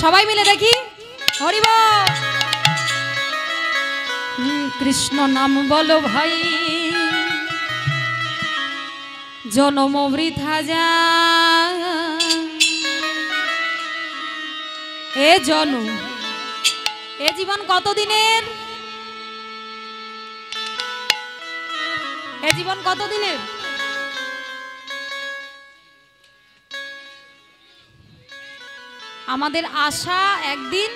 সবাই মিলে দেখি হরি বল। কৃষ্ণ নাম বলো ভাই, জনম বৃথা যায়। এ জনম, এ জীবন কতদিনের? এ জীবন কতদিনের? আমাদের আশা একদিন,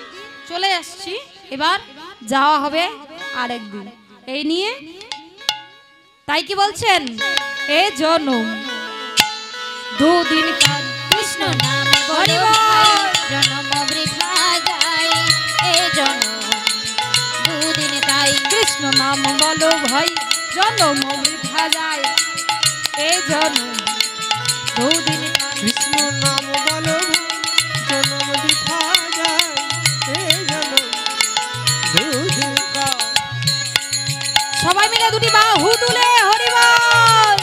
চলে আসছি, এবার যাওয়া হবে আর একদিন, এই নিয়ে। তাই কি বলছেন? এ জনম দুদিন কার কৃষ্ণ নাম হরি বল, জনম বৃথা যায়। এ জনম দুদিন তাই, কৃষ্ণ নাম বলো ভাই, জনম বৃথা যায়। এ জনম দুদিন কার কৃষ্ণ নাম বলো জনম বৃথা যায়। এই জনম দুদিন কার। সবাই মিলে দুটি বাহু তুলে হরি বল।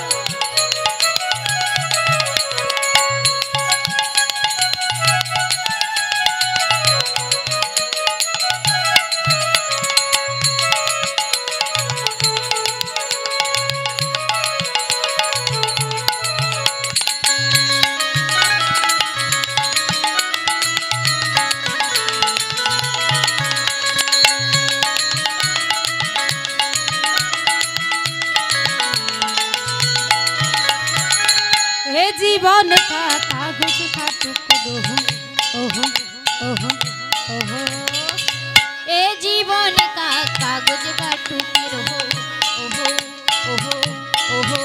हे जीवन का कागज का टुकड़ो, ओहो ओहो ओहो। ए जीवन का कागज का टुकड़ो, ओहो ओहो ओहो।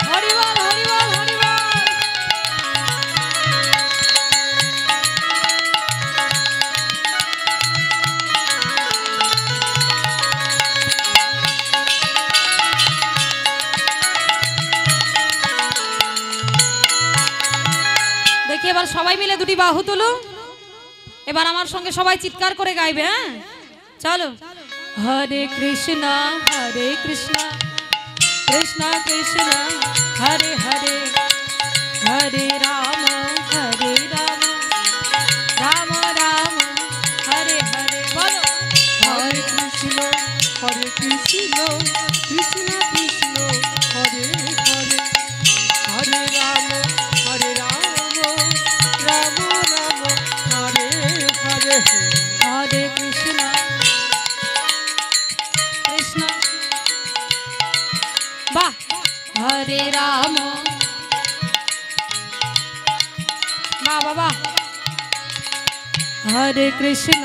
हरि बोल हरि बोल हरि बोल। দেখি এবার সবাই মিলে দুটি বাহু তুলো। এবার আমার সঙ্গে সবাই চিৎকার করে গাইবে। হ্যাঁ চলো। হরে কৃষ্ণ কৃষ্ণ কৃষ্ণ হরে হরে, হরে রাম রাম রাম হরে হরে। বলো হরে কৃষ্ণ কৃষ্ণ কৃষ্ণ হরে হরে, হরে রাম রাম রাম হরে হরে। হরে কৃষ্ণ কৃষ্ণ, বাহ, হরে রাম, বাহ বাবা, হরে কৃষ্ণ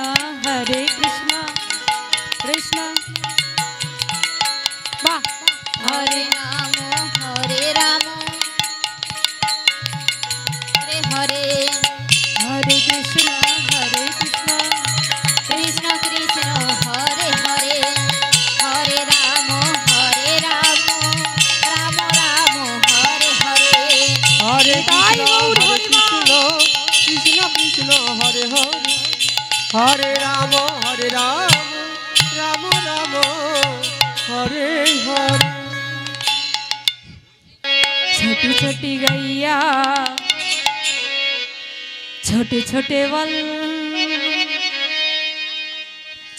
কৃষ্ণ বাহ, हरे राम हरे राम, हरे हरे, হরে কৃষ্ণ কৃষ্ণ कृष्ण कृष्ण हरे हरे, हरे राम राम राम हरे हरे। হরে তাই গৌর কৃষ্ণ হরি বল। কৃষ্ণ কৃষ্ণ হরে হরে, হরে রাম রাম রাম হরে হরে। छोटी छोटी गैया छोटे छोटे बल,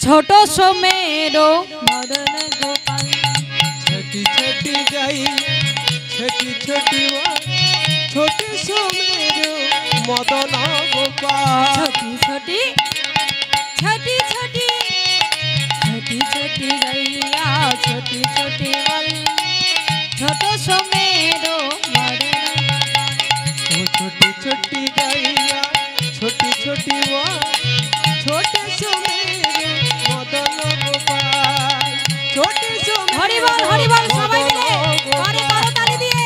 छोटो सो मेरो मदन गोपाल। छोटी छोटी गाई छोटी छोटी छोटे सो मेरो मदन गोपाल। छोटी छोटी छोटी छोटी छोटी छोटी गैया छोटी छोटी बल, छोटो सो मेरो मदन गोपाल। ओ छोटी छोटी गैया छोटी छोटी छोटे सो मेरे मदन गोपाल। छोटे सो हरि बोल सबाई मिले अरे बारो ताली दिए।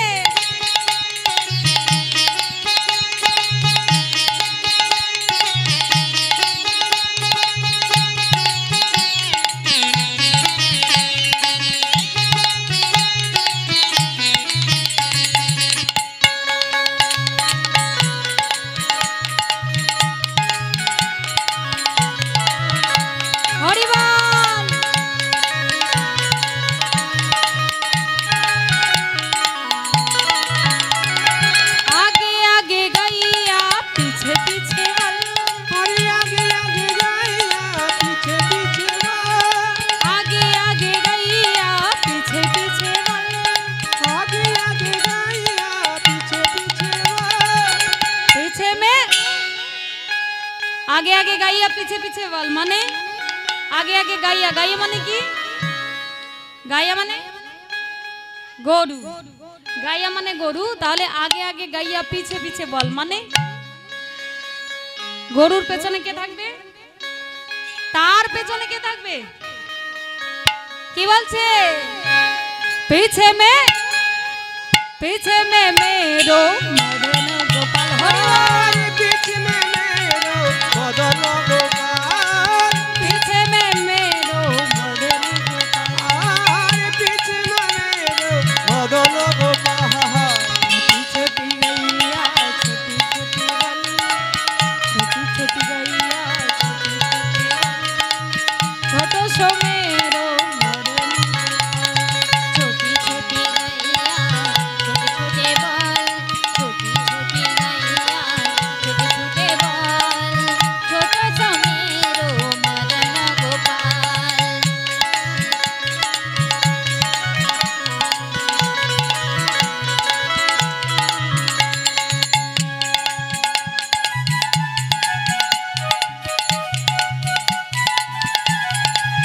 आगे आगे गाइया पीछे पीछे बल माने आगे आगे गाइया गाइया माने की गाइया माने গরু গাইয়া মানে গরু তাহলে আগে আগে গাইয়া পিছে পিছে বল মানে গরুর পেছনে কে থাকবে তার পেছনে কে থাকবে কি বলছে पीछे में मेरो मदन गोपाल हरि पीछे में मेरो मदन गोपाल पीछे में मेरो मदन गोपाल पीछे में मेरो मदन गोपाल छोटी गैया छोटी छोटी गैया छोटो सो मेरो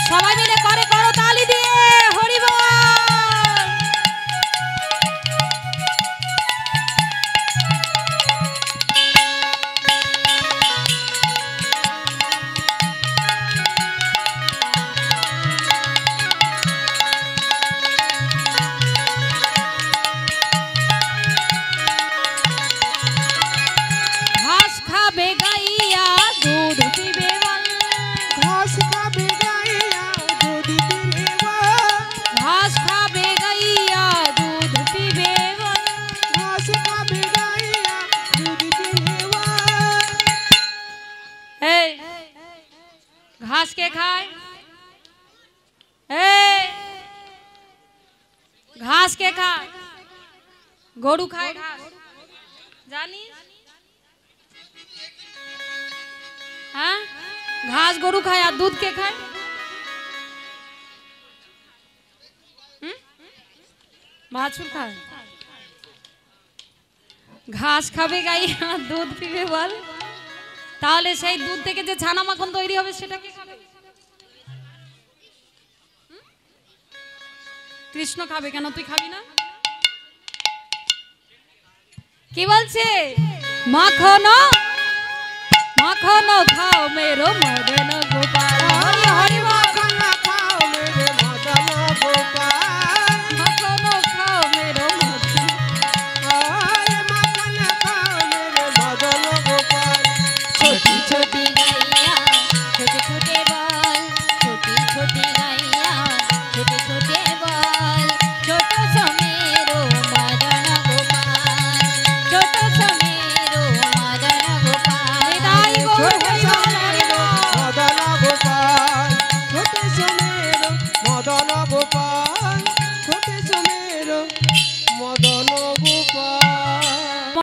সবাই মিলে করে করো তালি দিয়ে হরি বল ঘাস খাবে গাইয়া দুধ পিবে বল घास खाबे गाइया दूध पीबे घास खाबे गैया दूध पीबे बल घास खाबे गाइया दूध पीबे এই ঘাস কে খায় এই ঘাস কে খায় গরু খায় ঘাস জানিস হ্যাঁ ঘাস গরু খায় আর দুধ কে খায় বাছুর খায় ঘাস খাবে গাই আর দুধ পিবে বল তাহলে সেই দুধ থেকে যে ছানা মাখন তৈরি হবে সেটা কে খাবে কৃষ্ণ খাবে কেন তুই খাবি না কি বলছে মাখন মাখন খাও মেরো মদন গোপাল হরি হরি বল